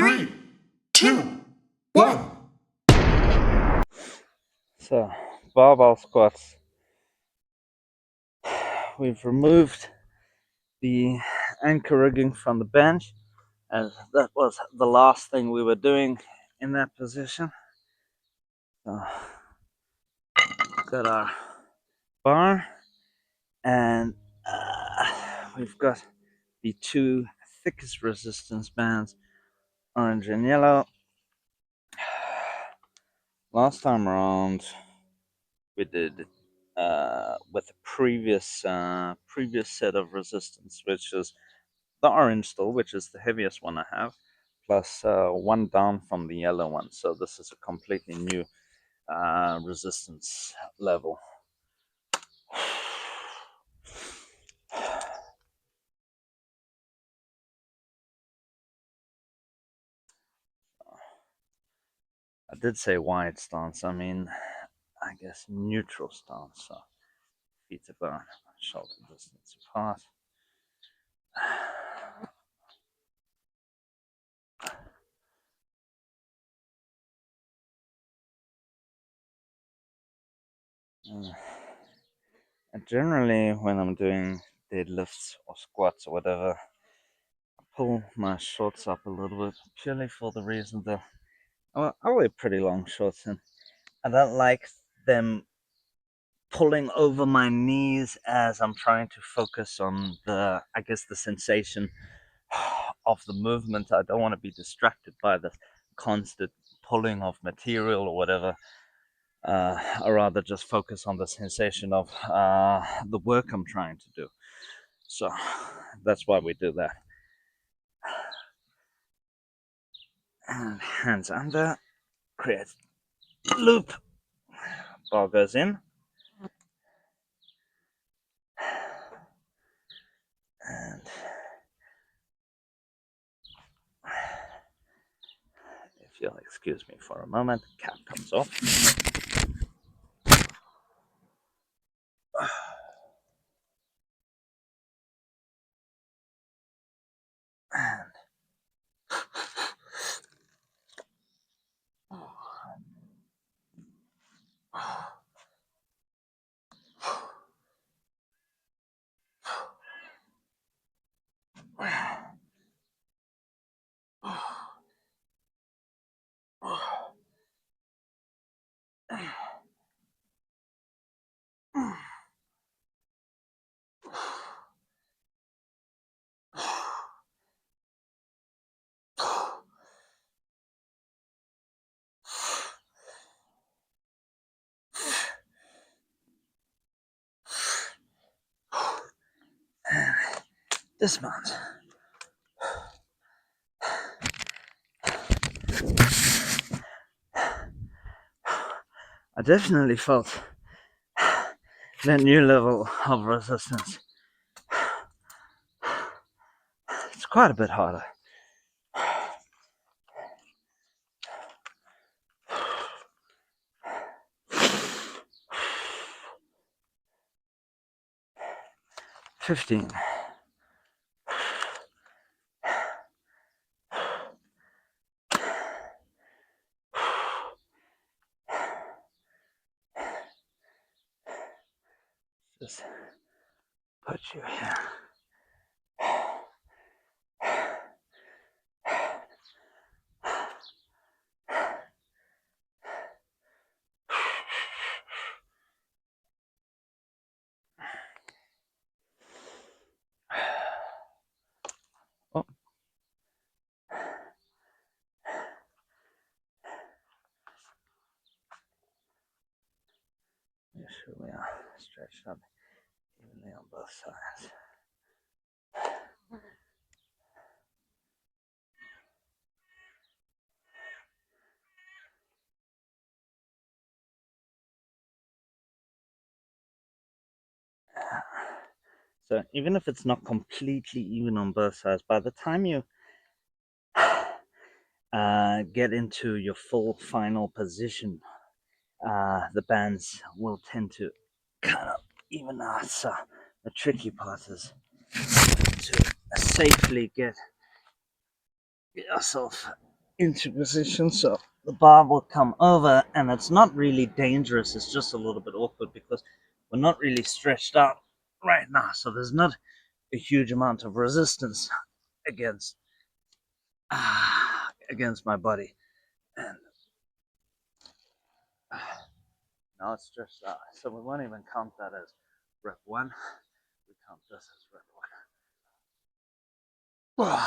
3, 2, 1. So, barbell squats. We've removed the anchor rigging from the bench, as that was the last thing we were doing in that position. So, got our bar, and we've got the two thickest resistance bands, orange and yellow. Last time around, we did with the previous set of resistance, which is the orange still, which is the heaviest one I have, plus one down from the yellow one. So this is a completely new resistance level. I did say wide stance. I mean, I guess neutral stance. So feet about shoulder distance apart. And generally, when I'm doing deadlifts or squats or whatever, I pull my shorts up a little bit, purely for the reason that I wear pretty long shorts, and I don't like them pulling over my knees as I'm trying to focus on the sensation of the movement. I don't want to be distracted by the constant pulling of material or whatever. I rather just focus on the sensation of the work I'm trying to do. So that's why we do that. And hands under, create loop. Ball goes in. And if you'll excuse me for a moment, cap comes off. And dismount. I definitely felt that new level of resistance. It's quite a bit harder. $15. Just put you here. Oh. Make sure we are stretched up evenly on both sides. So even if it's not completely even on both sides, by the time you get into your full final position, the bands will tend to kind of even out. So the tricky part is to safely get yourself into position so the bar will come over, and it's not really dangerous, it's just a little bit awkward because we're not really stretched out right now, so there's not a huge amount of resistance against against my body. And now it's stretched out, so we won't even count that as rep 1, we count this as rep 1.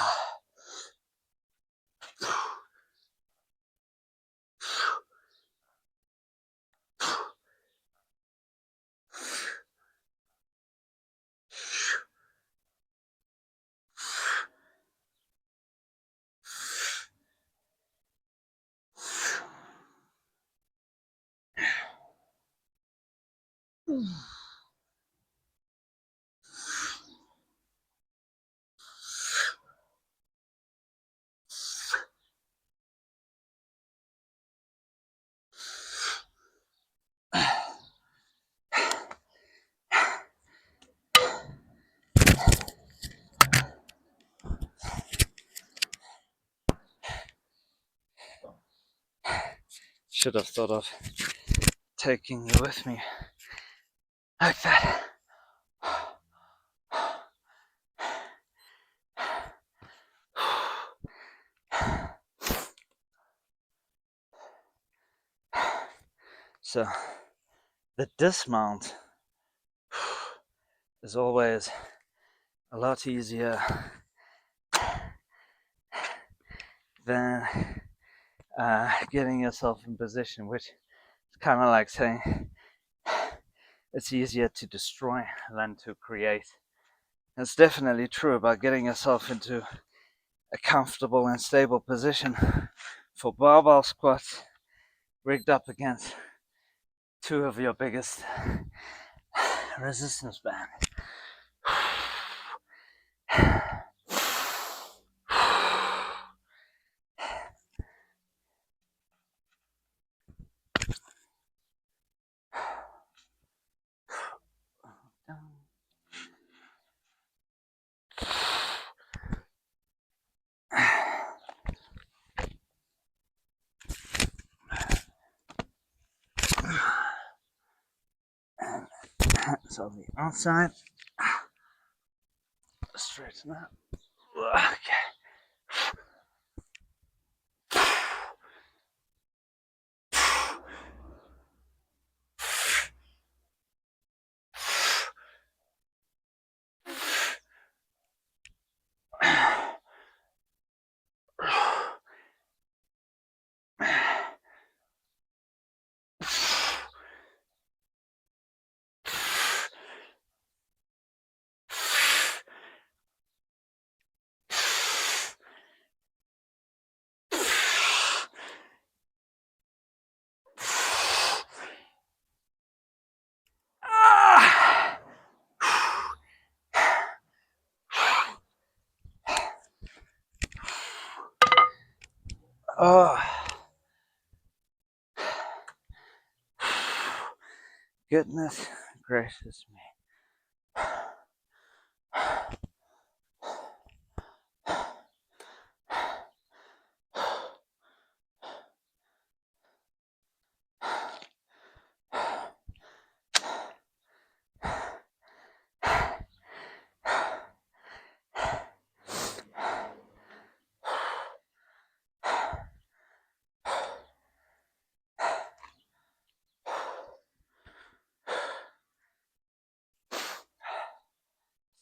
Should have thought of taking you with me like that. So the dismount is always a lot easier than getting yourself in position, which is kind of like saying it's easier to destroy than to create. It's definitely true about getting yourself into a comfortable and stable position for barbell squats rigged up against two of your biggest resistance bands. Hands on the outside. Straighten up. Okay. Oh, goodness gracious me.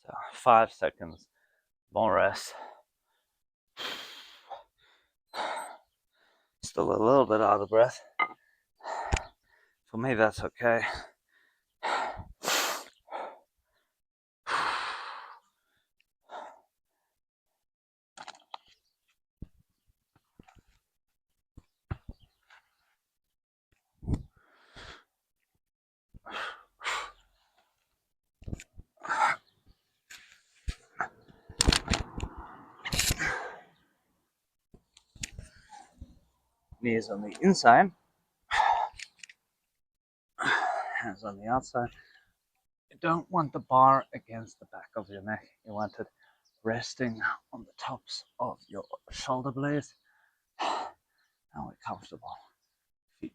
So 5 seconds more rest. Still a little bit out of breath. For me, that's okay. Knees on the inside, hands on the outside. You don't want the bar against the back of your neck. You want it resting on the tops of your shoulder blades. Now we're comfortable. Feet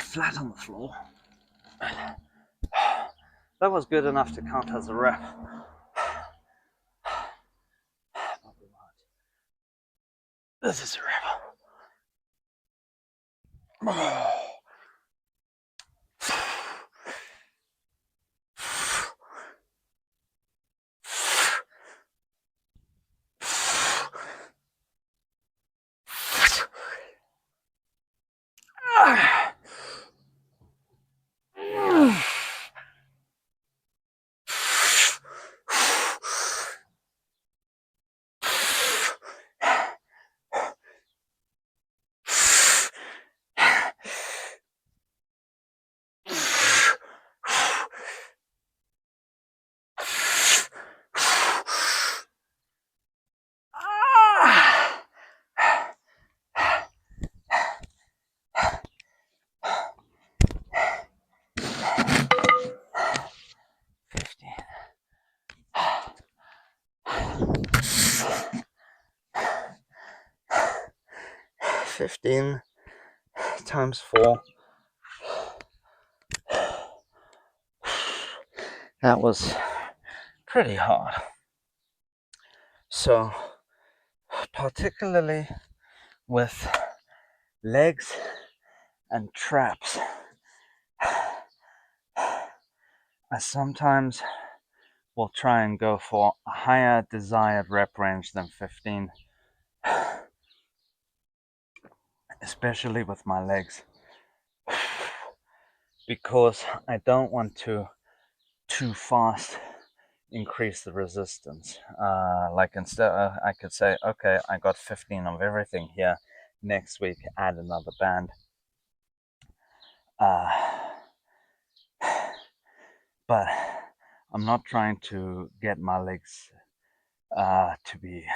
flat on the floor. That was good enough to count as a rep. This is a rep. 15 times 4. That was pretty hard. So, particularly with legs and traps, I sometimes will try and go for a higher desired rep range than 15, especially with my legs, because I don't want to too fast increase the resistance. Like instead, I could say, okay, I got 15 of everything here. Next week, add another band. But I'm not trying to get my legs to be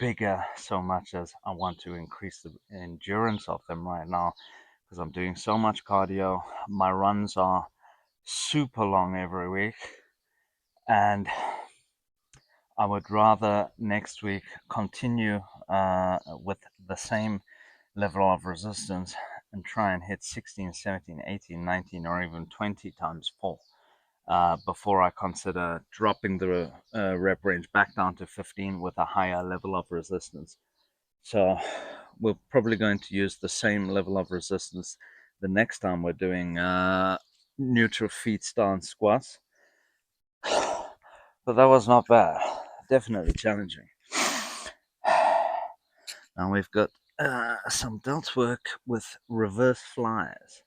bigger so much as I want to increase the endurance of them right now, because I'm doing so much cardio. My runs are super long every week, and I would rather next week continue with the same level of resistance and try and hit 16, 17, 18, 19, or even 20 times 4 before I consider dropping the rep range back down to 15 with a higher level of resistance. So we're probably going to use the same level of resistance the next time we're doing neutral feet stance squats. But that was not bad. Definitely challenging. Now we've got some delt work with reverse flies.